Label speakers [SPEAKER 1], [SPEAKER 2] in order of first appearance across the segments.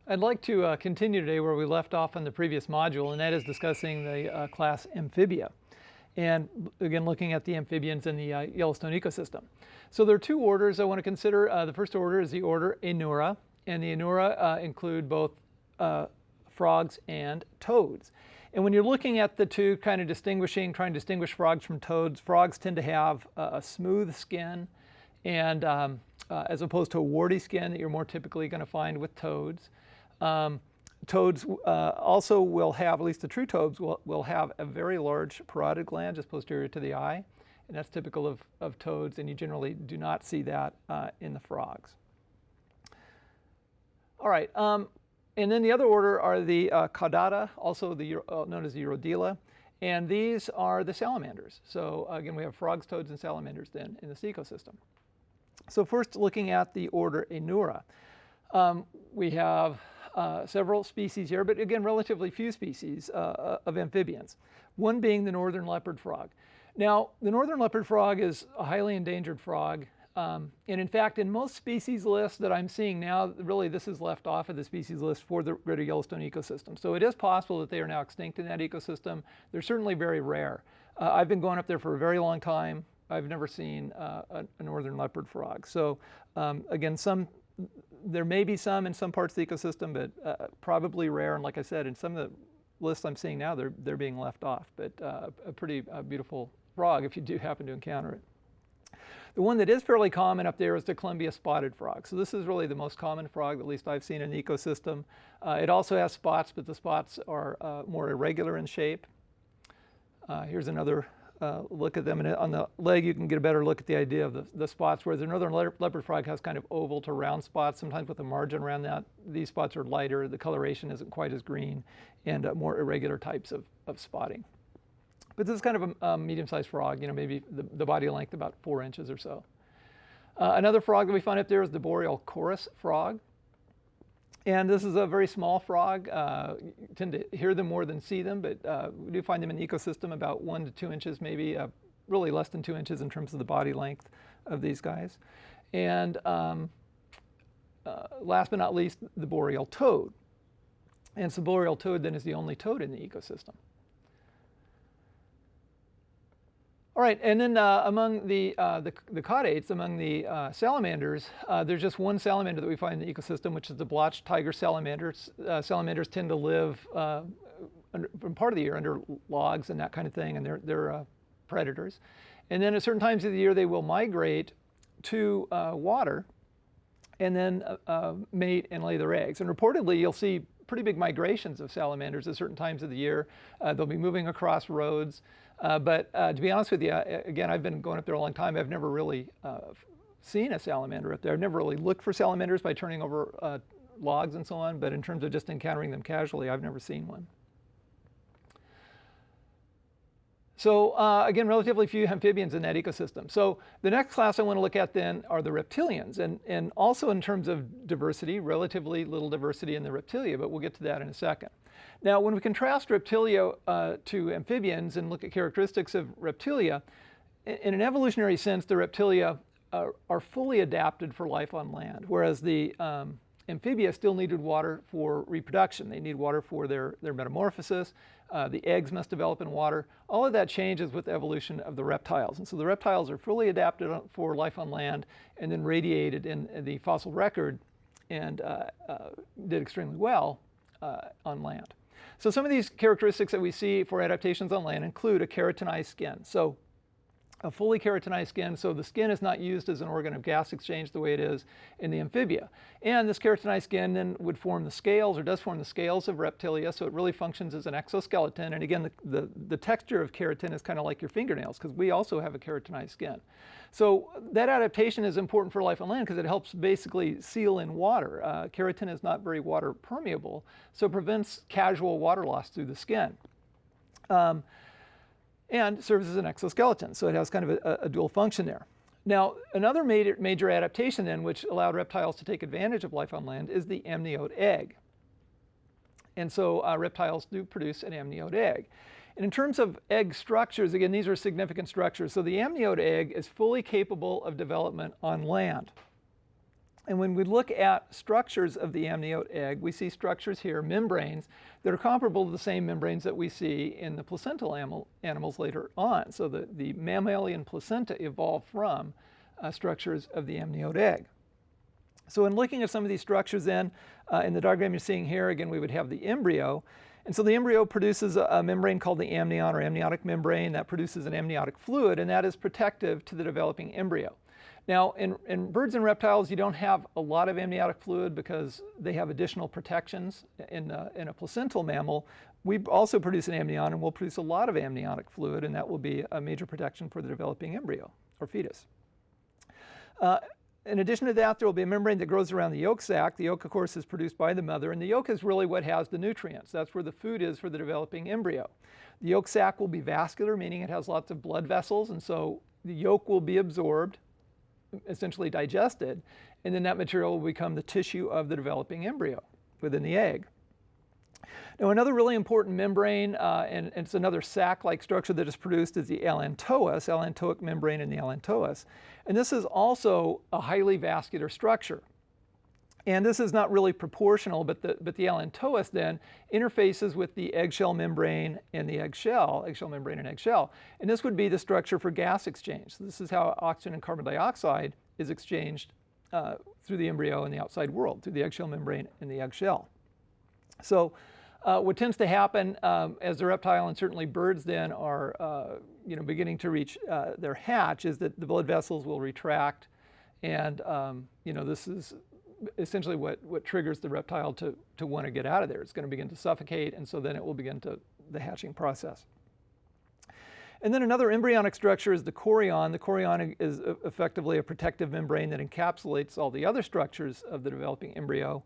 [SPEAKER 1] I'd like to continue today where we left off on the previous module, and that is discussing the class Amphibia. And again, looking at the amphibians in the Yellowstone ecosystem. So there are two orders I want to consider. The first order is the order Anura, and the Anura include both frogs and toads. And when you're looking at the two, kind of trying to distinguish frogs from toads, frogs tend to have a smooth skin, and as opposed to a warty skin that you're more typically going to find with toads. Toads also will have, at least the true toads, will have a very large parotid gland just posterior to the eye, and that's typical of toads, and you generally do not see that in the frogs. All right, and then the other order are the Caudata, also known as the Urodela, and these are the salamanders. So again, we have frogs, toads, and salamanders then in this ecosystem. So first, looking at the order Anura, we have several species here, but again, relatively few species of amphibians, one being the northern leopard frog. Now, the northern leopard frog is a highly endangered frog, and in fact, in most species lists that I'm seeing now, really this is left off of the species list for the Greater Yellowstone ecosystem. So it is possible that they are now extinct in that ecosystem. They're certainly very rare. I've been going up there for a very long time. I've never seen a northern leopard frog. So again, there may be some in some parts of the ecosystem, but probably rare. And like I said, in some of the lists I'm seeing now, they're being left off. But a pretty beautiful frog if you do happen to encounter it. The one that is fairly common up there is the Columbia spotted frog. So this is really the most common frog, at least I've seen in the ecosystem. It also has spots, but the spots are more irregular in shape. Here's another look at them, and on the leg you can get a better look at the idea of the spots, where the northern leopard frog has kind of oval to round spots, sometimes with a margin around that. These spots are lighter, the coloration isn't quite as green, and more irregular types of spotting. But this is kind of a medium-sized frog, maybe the body length about 4 inches or so. Another frog that we find up there is the boreal chorus frog. And this is a very small frog. You tend to hear them more than see them, but we do find them in the ecosystem about 1 to 2 inches, maybe really less than 2 inches in terms of the body length of these guys. And last but not least, the boreal toad. And so boreal toad then is the only toad in the ecosystem. All right, and then among the caudates, among the salamanders, there's just one salamander that we find in the ecosystem, which is the blotched tiger salamander. Salamanders tend to live from part of the year under logs and that kind of thing, and they're predators. And then at certain times of the year, they will migrate to water and then mate and lay their eggs. And reportedly, you'll see pretty big migrations of salamanders at certain times of the year. They'll be moving across roads. But to be honest with you, again, I've been going up there a long time. I've never really seen a salamander up there. I've never really looked for salamanders by turning over logs and so on. But in terms of just encountering them casually, I've never seen one. So again, relatively few amphibians in that ecosystem. So the next class I want to look at then are the reptilians. And also in terms of diversity, relatively little diversity in the reptilia, but we'll get to that in a second. Now, when we contrast reptilia to amphibians and look at characteristics of reptilia, in an evolutionary sense, the reptilia are fully adapted for life on land, whereas the amphibia still needed water for reproduction. They need water for their metamorphosis. The eggs must develop in water. All of that changes with the evolution of the reptiles. And so the reptiles are fully adapted for life on land and then radiated in the fossil record and did extremely well on land. So some of these characteristics that we see for adaptations on land include a keratinized skin. So a fully keratinized skin, so the skin is not used as an organ of gas exchange the way it is in the amphibia. And this keratinized skin then would form the scales, or does form the scales of reptilia, so it really functions as an exoskeleton. And again, the texture of keratin is kind of like your fingernails, because we also have a keratinized skin. So that adaptation is important for life on land because it helps basically seal in water. Keratin is not very water permeable, so it prevents casual water loss through the skin. And serves as an exoskeleton, so it has kind of a dual function there. Now, another major adaptation then, which allowed reptiles to take advantage of life on land, is the amniote egg. And so reptiles do produce an amniote egg. And in terms of egg structures, again, these are significant structures. So the amniote egg is fully capable of development on land. And when we look at structures of the amniote egg, we see structures here, membranes, that are comparable to the same membranes that we see in the placental animals later on. So the mammalian placenta evolved from structures of the amniote egg. So in looking at some of these structures then, in the diagram you're seeing here, again, we would have the embryo. And so the embryo produces a membrane called the amnion or amniotic membrane that produces an amniotic fluid, and that is protective to the developing embryo. Now, in birds and reptiles, you don't have a lot of amniotic fluid because they have additional protections. In a placental mammal, we also produce an amnion, and we'll produce a lot of amniotic fluid, and that will be a major protection for the developing embryo or fetus. In addition to that, there will be a membrane that grows around the yolk sac. The yolk, of course, is produced by the mother, and the yolk is really what has the nutrients. That's where the food is for the developing embryo. The yolk sac will be vascular, meaning it has lots of blood vessels, and so the yolk will be absorbed, essentially digested, and then that material will become the tissue of the developing embryo within the egg. Now, another really important membrane, and it's another sac-like structure that is produced, is the allantoic membrane in the allantois. And this is also a highly vascular structure. And this is not really proportional, but the allantois then interfaces with the eggshell membrane and the eggshell membrane and eggshell. And this would be the structure for gas exchange. So this is how oxygen and carbon dioxide is exchanged through the embryo in the outside world, through the eggshell membrane and the eggshell. So what tends to happen as the reptile and certainly birds then are beginning to reach their hatch is that the blood vessels will retract, and this is essentially what triggers the reptile to want to get out of there. It's going to begin to suffocate, and so then it will begin the hatching process. And then another embryonic structure is the chorion. The chorion is effectively a protective membrane that encapsulates all the other structures of the developing embryo.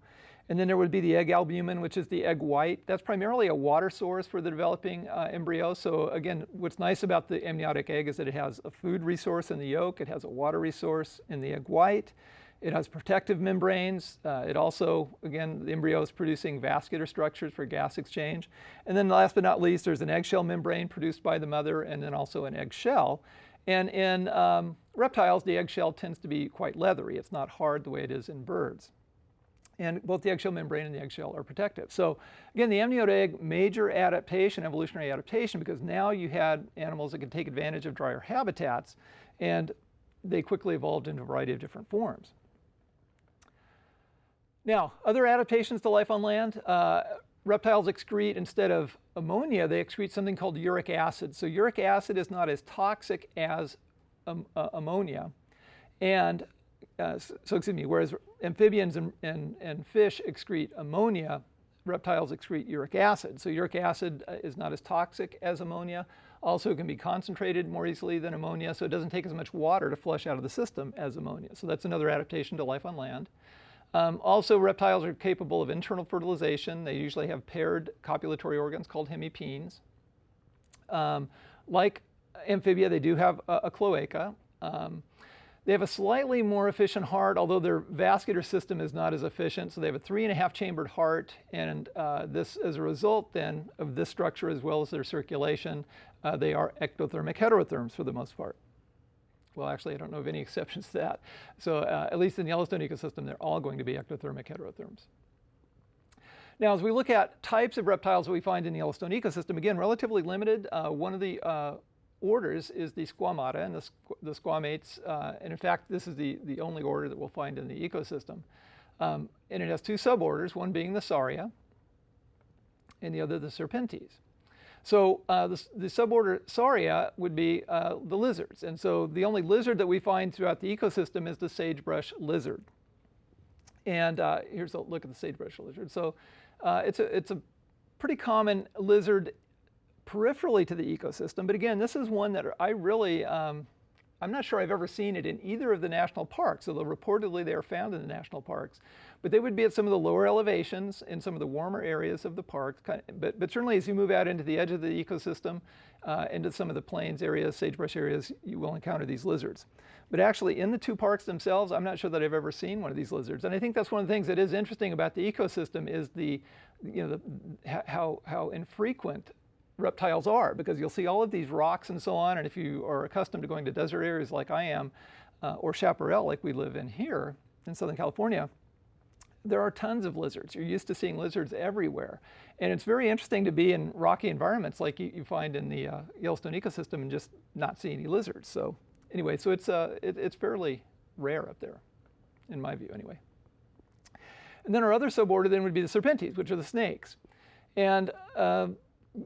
[SPEAKER 1] And then there would be the egg albumen, which is the egg white. That's primarily a water source for the developing embryo. So again, what's nice about the amniotic egg is that it has a food resource in the yolk. It has a water resource in the egg white. It has protective membranes. It also, again, the embryo is producing vascular structures for gas exchange. And then last but not least, there's an eggshell membrane produced by the mother, and then also an eggshell. And in reptiles, the eggshell tends to be quite leathery. It's not hard the way it is in birds. And both the eggshell membrane and the eggshell are protective. So again, the amniote egg, major adaptation, evolutionary adaptation, because now you had animals that could take advantage of drier habitats, and they quickly evolved into a variety of different forms. Now, other adaptations to life on land, reptiles excrete, instead of ammonia, they excrete something called uric acid. So uric acid is not as toxic as ammonia. And whereas amphibians and fish excrete ammonia, reptiles excrete uric acid. So uric acid is not as toxic as ammonia. Also, it can be concentrated more easily than ammonia, so it doesn't take as much water to flush out of the system as ammonia. So that's another adaptation to life on land. Also, reptiles are capable of internal fertilization. They usually have paired copulatory organs called hemipenes. Like amphibia, they do have a cloaca. They have a slightly more efficient heart, although their vascular system is not as efficient. So they have a 3.5 chambered heart, and this, as a result then of this structure as well as their circulation, they are ectothermic heterotherms for the most part. Well, actually, I don't know of any exceptions to that. So at least in the Yellowstone ecosystem, they're all going to be ectothermic heterotherms. Now, as we look at types of reptiles that we find in the Yellowstone ecosystem, again, relatively limited. One of the orders is the Squamata and the squamates, and in fact, this is the only order that we'll find in the ecosystem. And it has two suborders, one being the Sauria, and the other the Serpentes. So the suborder Sauria would be the lizards, and so the only lizard that we find throughout the ecosystem is the sagebrush lizard. And here's a look at the sagebrush lizard. So it's a pretty common lizard peripherally to the ecosystem, but again, this is one that I really, I'm not sure I've ever seen it in either of the national parks, although reportedly they are found in the national parks. But they would be at some of the lower elevations in some of the warmer areas of the parks. But certainly as you move out into the edge of the ecosystem, into some of the plains areas, sagebrush areas, you will encounter these lizards. But actually in the two parks themselves, I'm not sure that I've ever seen one of these lizards. And I think that's one of the things that is interesting about the ecosystem is how infrequent reptiles are, because you'll see all of these rocks and so on, and if you are accustomed to going to desert areas like I am, or chaparral like we live in here, in Southern California, there are tons of lizards. You're used to seeing lizards everywhere. And it's very interesting to be in rocky environments like you find in the Yellowstone ecosystem and just not see any lizards. So anyway, so it's fairly rare up there, in my view anyway. And then our other suborder then would be the Serpentes, which are the snakes. And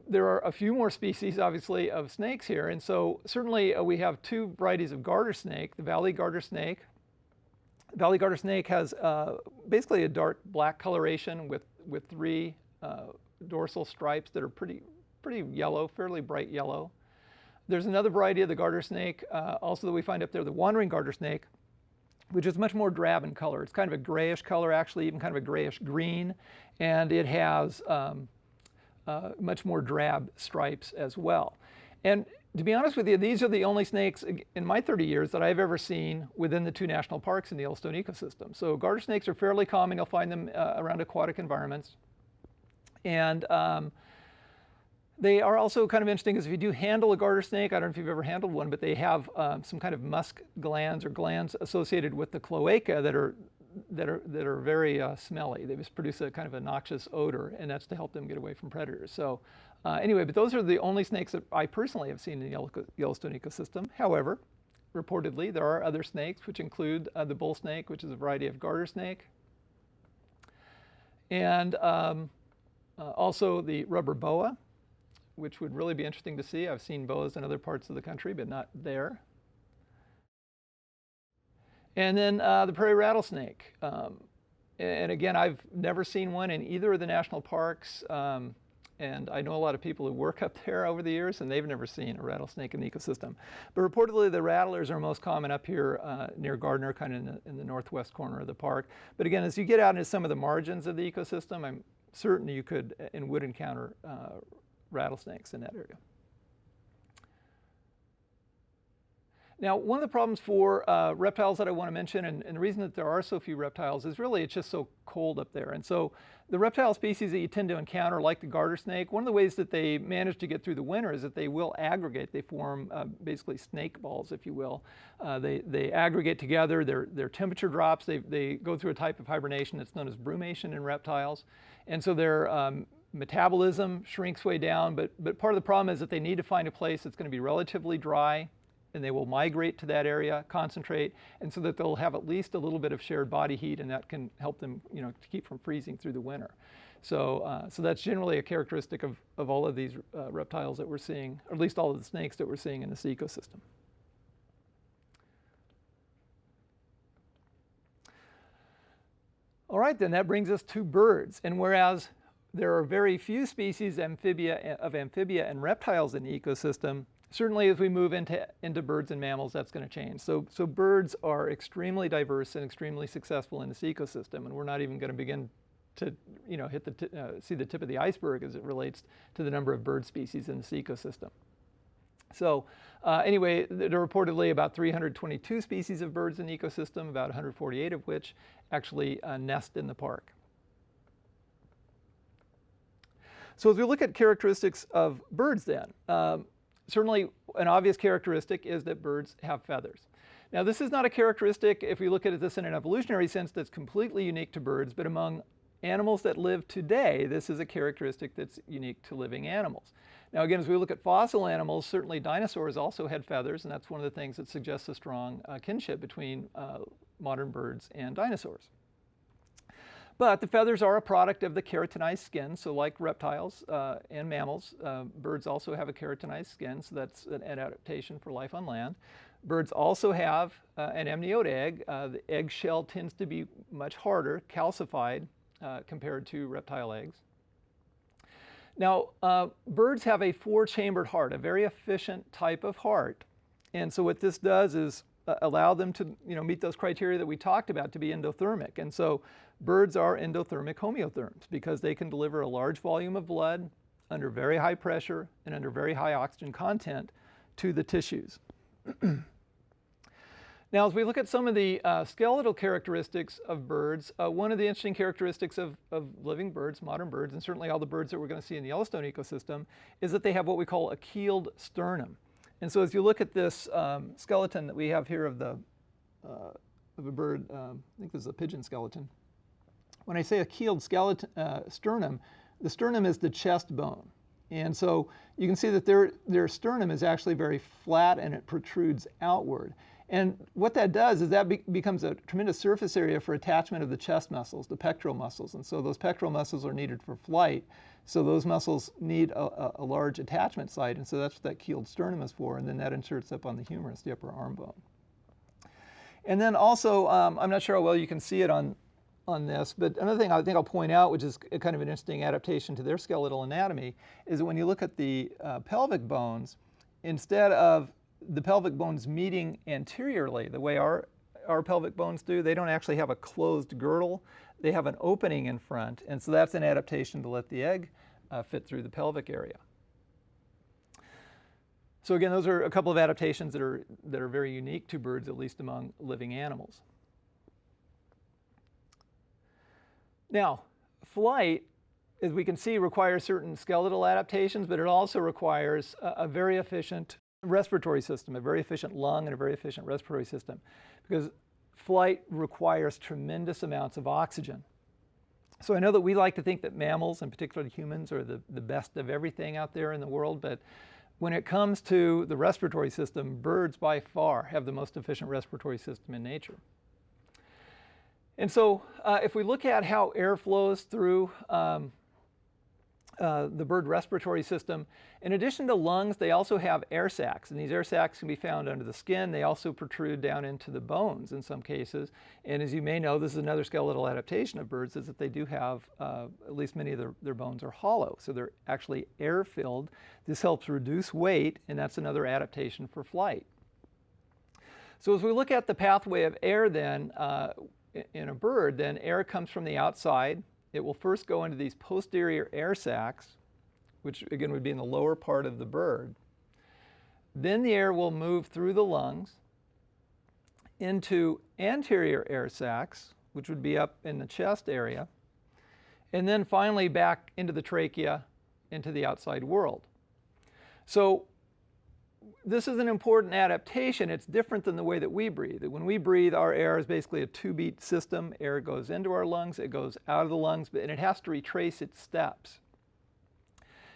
[SPEAKER 1] there are a few more species, obviously, of snakes here. And so certainly we have two varieties of garter snake, the valley garter snake. Valley garter snake has basically a dark black coloration with three dorsal stripes that are pretty yellow, fairly bright yellow. There's another variety of the garter snake also that we find up there, the wandering garter snake, which is much more drab in color. It's kind of a grayish color, actually, even kind of a grayish green, and it has much more drab stripes as well. And to be honest with you, these are the only snakes in my 30 years that I've ever seen within the two national parks in the Yellowstone ecosystem. So garter snakes are fairly common. You'll find them around aquatic environments. And they are also kind of interesting because if you do handle a garter snake, I don't know if you've ever handled one, but they have some kind of musk glands or glands associated with the cloaca that are very smelly. They just produce a kind of a noxious odor, and that's to help them get away from predators. So anyway, but those are the only snakes that I personally have seen in the Yellowstone ecosystem. However, reportedly, there are other snakes, which include the bull snake, which is a variety of garter snake, and also the rubber boa, which would really be interesting to see. I've seen boas in other parts of the country, but not there. And then the prairie rattlesnake. And again, I've never seen one in either of the national parks. And I know a lot of people who work up there over the years, and they've never seen a rattlesnake in the ecosystem. But reportedly, the rattlers are most common up here near Gardner, kind of in the northwest corner of the park. But again, as you get out into some of the margins of the ecosystem, I'm certain you could and would encounter rattlesnakes in that area. Now, one of the problems for reptiles that I want to mention, and the reason that there are so few reptiles, is really it's just so cold up there. And so the reptile species that you tend to encounter, like the garter snake, one of the ways that they manage to get through the winter is that they will aggregate. They form basically snake balls, if you will. They aggregate together, their temperature drops, they go through a type of hibernation that's known as brumation in reptiles. And so their metabolism shrinks way down, but part of the problem is that they need to find a place that's going to be relatively dry, and they will migrate to that area, concentrate, and so that they'll have at least a little bit of shared body heat, and that can help them, to keep from freezing through the winter. So, so that's generally a characteristic of all of these reptiles that we're seeing, or at least all of the snakes that we're seeing in this ecosystem. All right, then that brings us to birds. And whereas there are very few species of amphibia and reptiles in the ecosystem, certainly as we move into birds and mammals, that's going to change. So birds are extremely diverse and extremely successful in this ecosystem, and we're not even going to begin to see the tip of the iceberg as it relates to the number of bird species in this ecosystem. So anyway, there are reportedly about 322 species of birds in the ecosystem, about 148 of which actually nest in the park. So as we look at characteristics of birds then, certainly an obvious characteristic is that birds have feathers. Now this is not a characteristic, if we look at this in an evolutionary sense, that's completely unique to birds, but among animals that live today, this is a characteristic that's unique to living animals. Now again, as we look at fossil animals, certainly dinosaurs also had feathers, and that's one of the things that suggests a strong kinship between modern birds and dinosaurs. But the feathers are a product of the keratinized skin, so like reptiles and mammals, birds also have a keratinized skin, so that's an adaptation for life on land. Birds also have an amniote egg. The egg shell tends to be much harder, calcified, compared to reptile eggs. Now, birds have a four-chambered heart, a very efficient type of heart. And so what this does is allow them to meet those criteria that we talked about to be endothermic. And so birds are endothermic homeotherms because they can deliver a large volume of blood under very high pressure and under very high oxygen content to the tissues. Now, as we look at some of the skeletal characteristics of birds, one of the interesting characteristics of living birds, modern birds, and certainly all the birds that we're going to see in the Yellowstone ecosystem, is that they have what we call a keeled sternum. And so as you look at this skeleton that we have here of the of a bird. I think this is a pigeon skeleton. When I say a keeled skeleton, sternum, the sternum is the chest bone. And so you can see that their sternum is actually very flat and it protrudes outward. And what that does is that becomes a tremendous surface area for attachment of the chest muscles, the pectoral muscles. And so those pectoral muscles are needed for flight. So those muscles need a large attachment site. And so that's what that keeled sternum is for. And then that inserts up on the humerus, the upper arm bone. And then also, I'm not sure how well you can see it on this, but another thing I think I'll point out, which is kind of an interesting adaptation to their skeletal anatomy, is that when you look at the pelvic bones, instead of the pelvic bones meeting anteriorly, the way our pelvic bones do, they don't actually have a closed girdle. They have an opening in front, and so that's an adaptation to let the egg fit through the pelvic area. So again, those are a couple of adaptations that are very unique to birds, at least among living animals. Now, flight, as we can see, requires certain skeletal adaptations, but it also requires a very efficient respiratory system, a very efficient lung and a very efficient respiratory system, because flight requires tremendous amounts of oxygen. So I know that we like to think that mammals, and particularly humans, are the best of everything out there in the world, but when it comes to the respiratory system, birds by far have the most efficient respiratory system in nature. And so if we look at how air flows through the bird respiratory system, in addition to lungs, they also have air sacs. And these air sacs can be found under the skin. They also protrude down into the bones in some cases. And as you may know, this is another skeletal adaptation of birds, is that they do have, at least many of their bones are hollow. So they're actually air-filled. This helps reduce weight, and that's another adaptation for flight. So as we look at the pathway of air then, in a bird, then air comes from the outside. It will first go into these posterior air sacs, which again would be in the lower part of the bird. Then the air will move through the lungs into anterior air sacs, which would be up in the chest area, and then finally back into the trachea, into the outside world. So this is an important adaptation. It's different than the way that we breathe. When we breathe, our air is basically a two-beat system. Air goes into our lungs, it goes out of the lungs, and it has to retrace its steps.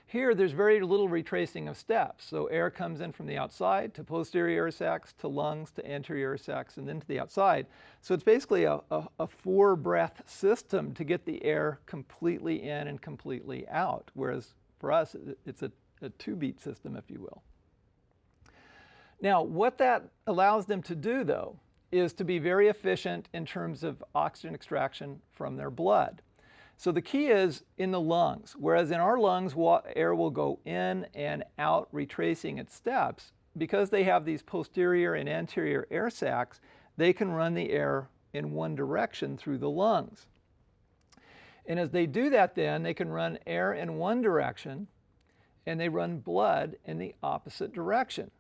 [SPEAKER 1] Here, there's very little retracing of steps. So air comes in from the outside to posterior air sacs, to lungs, to anterior air sacs, and then to the outside. So it's basically a four-breath system to get the air completely in and completely out, whereas for us, it's a two-beat system, if you will. Now, what that allows them to do, though, is to be very efficient in terms of oxygen extraction from their blood. So the key is in the lungs. Whereas in our lungs, air will go in and out, retracing its steps. Because they have these posterior and anterior air sacs, they can run the air in one direction through the lungs. And as they do that, then they can run air in one direction, and they run blood in the opposite direction.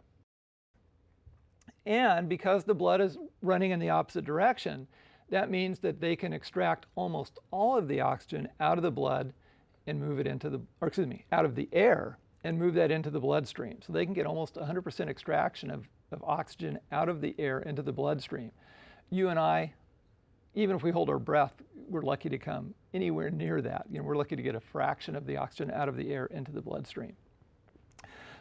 [SPEAKER 1] And because the blood is running in the opposite direction, that means that they can extract almost all of the oxygen out of the blood and move it into out of the air and move that into the bloodstream. So they can get almost 100% extraction of oxygen out of the air into the bloodstream. You and I, even if we hold our breath, we're lucky to come anywhere near that. We're lucky to get a fraction of the oxygen out of the air into the bloodstream.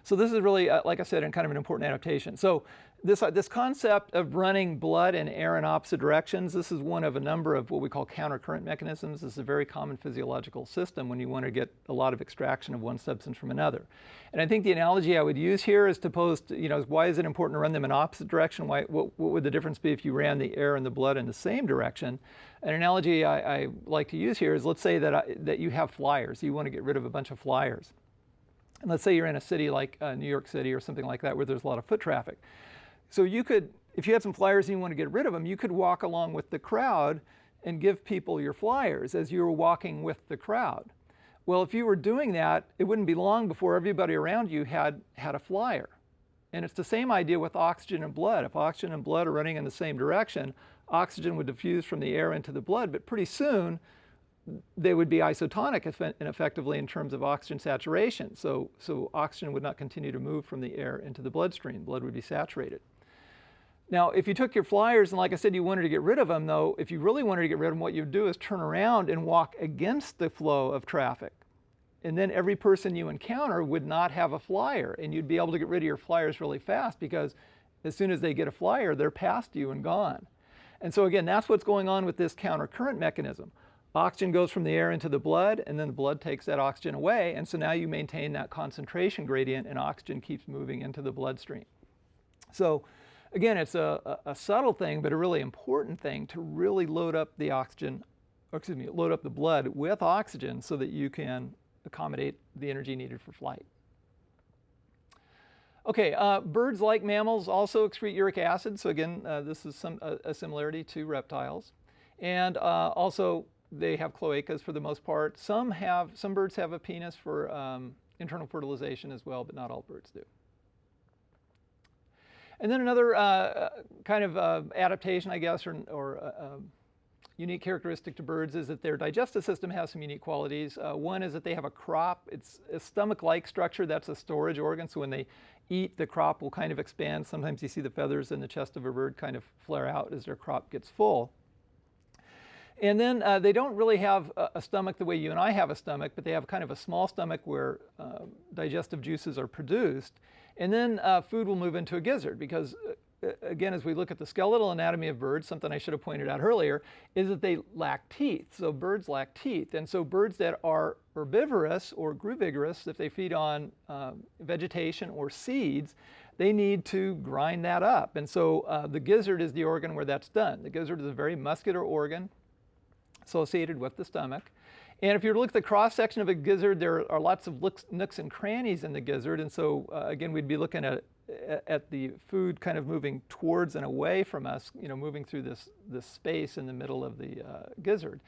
[SPEAKER 1] So this is really, like I said, kind of an important adaptation. So this concept of running blood and air in opposite directions, this is one of a number of what we call countercurrent mechanisms. This is a very common physiological system when you want to get a lot of extraction of one substance from another. And I think the analogy I would use here is to pose, why is it important to run them in opposite direction? What would the difference be if you ran the air and the blood in the same direction? An analogy I like to use here is, let's say that you have flyers. You want to get rid of a bunch of flyers. And let's say you're in a city like New York City or something like that where there's a lot of foot traffic. So you could, if you had some flyers and you want to get rid of them, you could walk along with the crowd and give people your flyers as you were walking with the crowd. Well, if you were doing that, it wouldn't be long before everybody around you had a flyer. And it's the same idea with oxygen and blood. If oxygen and blood are running in the same direction, oxygen would diffuse from the air into the blood, but pretty soon they would be isotonic effectively in terms of oxygen saturation. So oxygen would not continue to move from the air into the bloodstream. Blood would be saturated. Now, if you took your flyers and like I said, you wanted to get rid of them though, if you really wanted to get rid of them, what you'd do is turn around and walk against the flow of traffic. And then every person you encounter would not have a flyer, and you'd be able to get rid of your flyers really fast because as soon as they get a flyer, they're past you and gone. And so again, that's what's going on with this countercurrent mechanism. Oxygen goes from the air into the blood, and then the blood takes that oxygen away, and so now you maintain that concentration gradient, and oxygen keeps moving into the bloodstream. So again, it's a subtle thing, but a really important thing to really load up the oxygen, or excuse me, load up the blood with oxygen so that you can accommodate the energy needed for flight. Okay, birds, like mammals, also excrete uric acid. So again, this is a similarity to reptiles. And also, they have cloacas for the most part. Some birds have a penis for internal fertilization as well, but not all birds do. And then another kind of adaptation, I guess, or unique characteristic to birds is that their digestive system has some unique qualities. One is that they have a crop. It's a stomach-like structure. That's a storage organ. So when they eat, the crop will kind of expand. Sometimes you see the feathers in the chest of a bird kind of flare out as their crop gets full. And then they don't really have a stomach the way you and I have a stomach, but they have kind of a small stomach where digestive juices are produced. And then food will move into a gizzard because again, as we look at the skeletal anatomy of birds, something I should have pointed out earlier, is that they lack teeth. So birds lack teeth. And so birds that are herbivorous or gruvivorous, if they feed on vegetation or seeds, they need to grind that up. And so the gizzard is the organ where that's done. The gizzard is a very muscular organ associated with the stomach. And if you look at the cross-section of a gizzard, there are lots of nooks and crannies in the gizzard. And so again, we'd be looking at the food kind of moving towards and away from us, moving through this space in the middle of the gizzard.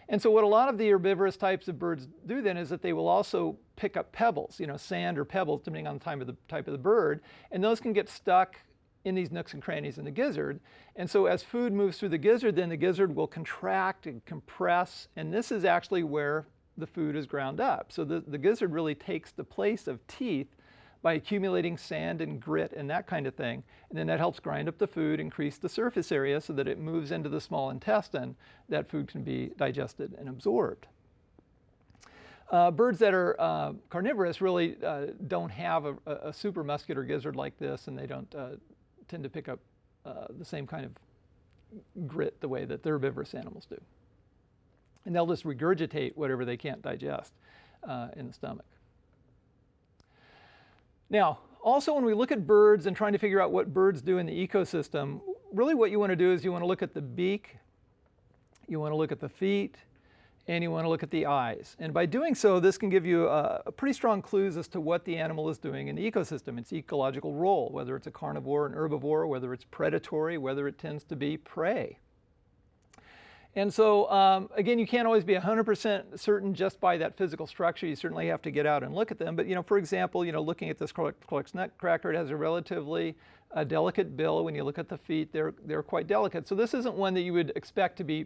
[SPEAKER 1] And so what a lot of the herbivorous types of birds do then is that they will also pick up pebbles, sand or pebbles, depending on the type of the bird, and those can get stuck in these nooks and crannies in the gizzard. And so as food moves through the gizzard, then the gizzard will contract and compress, and this is actually where the food is ground up. So the gizzard really takes the place of teeth by accumulating sand and grit and that kind of thing. And then that helps grind up the food, increase the surface area so that it moves into the small intestine, that food can be digested and absorbed. Birds that are carnivorous really don't have a supramuscular gizzard like this, and they don't tend to pick up the same kind of grit the way that the herbivorous animals do. And they'll just regurgitate whatever they can't digest in the stomach. Now, also when we look at birds and trying to figure out what birds do in the ecosystem, really what you want to do is you want to look at the beak, you want to look at the feet, and you want to look at the eyes. And by doing so, this can give you a pretty strong clues as to what the animal is doing in the ecosystem, its ecological role, whether it's a carnivore, an herbivore, whether it's predatory, whether it tends to be prey. And so, again, you can't always be 100% certain just by that physical structure. You certainly have to get out and look at them. But, for example, looking at this Cluck's nutcracker, it has a relatively delicate bill. When you look at the feet, they're quite delicate. So this isn't one that you would expect to be,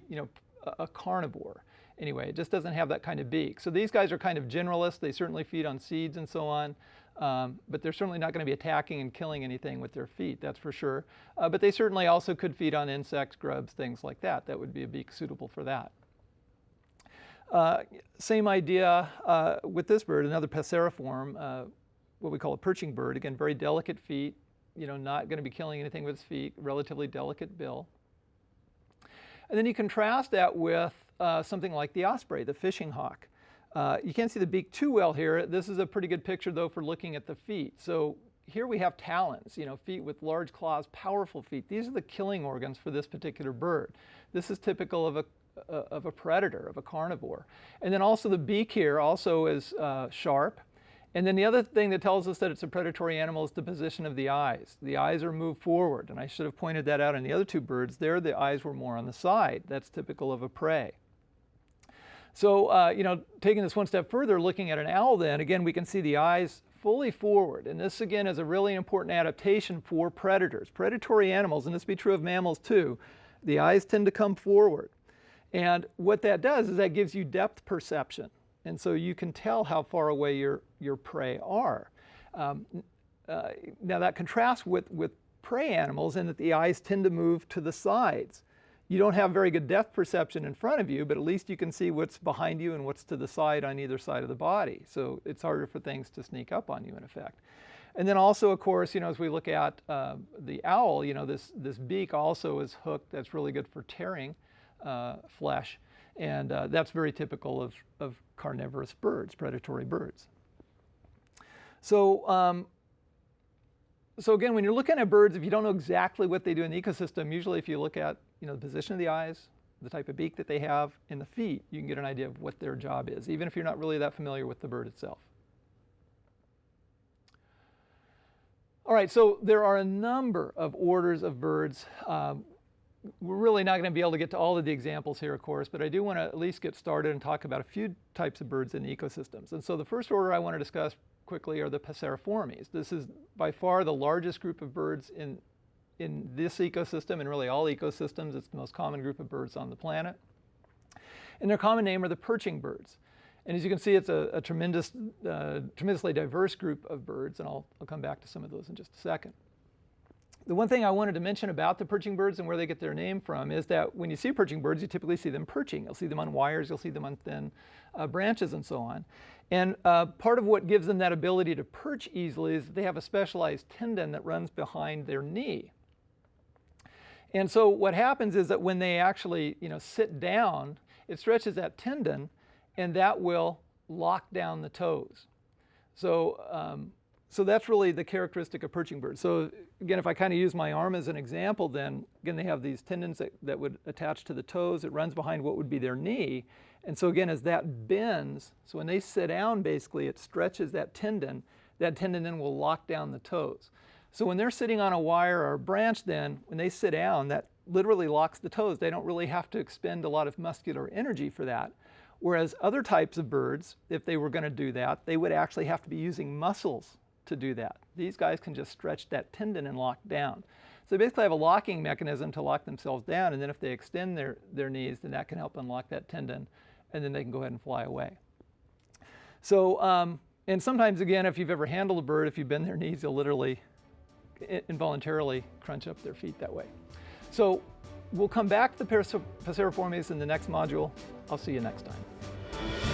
[SPEAKER 1] a carnivore. Anyway, it just doesn't have that kind of beak. So these guys are kind of generalists. They certainly feed on seeds and so on. But they're certainly not going to be attacking and killing anything with their feet, that's for sure. But they certainly also could feed on insects, grubs, things like that. That would be a beak suitable for that. Same idea with this bird, another passeriform, what we call a perching bird. Again, very delicate feet, not going to be killing anything with its feet, relatively delicate bill. And then you contrast that with something like the osprey, the fishing hawk. You can't see the beak too well here. This is a pretty good picture, though, for looking at the feet. So here we have talons, feet with large claws, powerful feet. These are the killing organs for this particular bird. This is typical of a predator, of a carnivore. And then also the beak here also is sharp. And then the other thing that tells us that it's a predatory animal is the position of the eyes. The eyes are moved forward, and I should have pointed that out in the other two birds. There, the eyes were more on the side. That's typical of a prey. So, taking this one step further, looking at an owl then, again, we can see the eyes fully forward. And this, again, is a really important adaptation for predators. Predatory animals, and this be true of mammals too, the eyes tend to come forward. And what that does is that gives you depth perception. And so you can tell how far away your prey are. Now that contrasts with prey animals in that the eyes tend to move to the sides. You don't have very good depth perception in front of you, but at least you can see what's behind you and what's to the side on either side of the body. So it's harder for things to sneak up on you, in effect. And then also, of course, as we look at the owl, this beak also is hooked. That's really good for tearing flesh. And that's very typical of carnivorous birds, predatory birds. So, so again, when you're looking at birds, if you don't know exactly what they do in the ecosystem, usually if you look at the position of the eyes, the type of beak that they have, and the feet, you can get an idea of what their job is, even if you're not really that familiar with the bird itself. All right, so there are a number of orders of birds. We're really not going to be able to get to all of the examples here, of course, but I do want to at least get started and talk about a few types of birds in the ecosystems. And so the first order I want to discuss quickly are the Passeriformes. This is by far the largest group of birds in this ecosystem, and really all ecosystems. It's the most common group of birds on the planet. And their common name are the perching birds. And as you can see, it's a tremendously diverse group of birds, and I'll come back to some of those in just a second. The one thing I wanted to mention about the perching birds and where they get their name from is that when you see perching birds, you typically see them perching. You'll see them on wires, you'll see them on thin branches and so on. And part of what gives them that ability to perch easily is they have a specialized tendon that runs behind their knee. And so what happens is that when they actually sit down, it stretches that tendon, and that will lock down the toes. So, so that's really the characteristic of perching birds. So again, if I kind of use my arm as an example, then again, they have these tendons that would attach to the toes. It runs behind what would be their knee. And so again, as that bends, so when they sit down, basically, it stretches that tendon. That tendon then will lock down the toes. So when they're sitting on a wire or a branch, then when they sit down, that literally locks the toes. They don't really have to expend a lot of muscular energy for that. Whereas other types of birds, if they were going to do that, they would actually have to be using muscles to do that. These guys can just stretch that tendon and lock down. So they basically have a locking mechanism to lock themselves down, and then if they extend their knees, then that can help unlock that tendon, and then they can go ahead and fly away. So, and sometimes, again, if you've ever handled a bird, if you bend their knees, you'll literally involuntarily crunch up their feet that way. So we'll come back to the Passeriformes in the next module. I'll see you next time.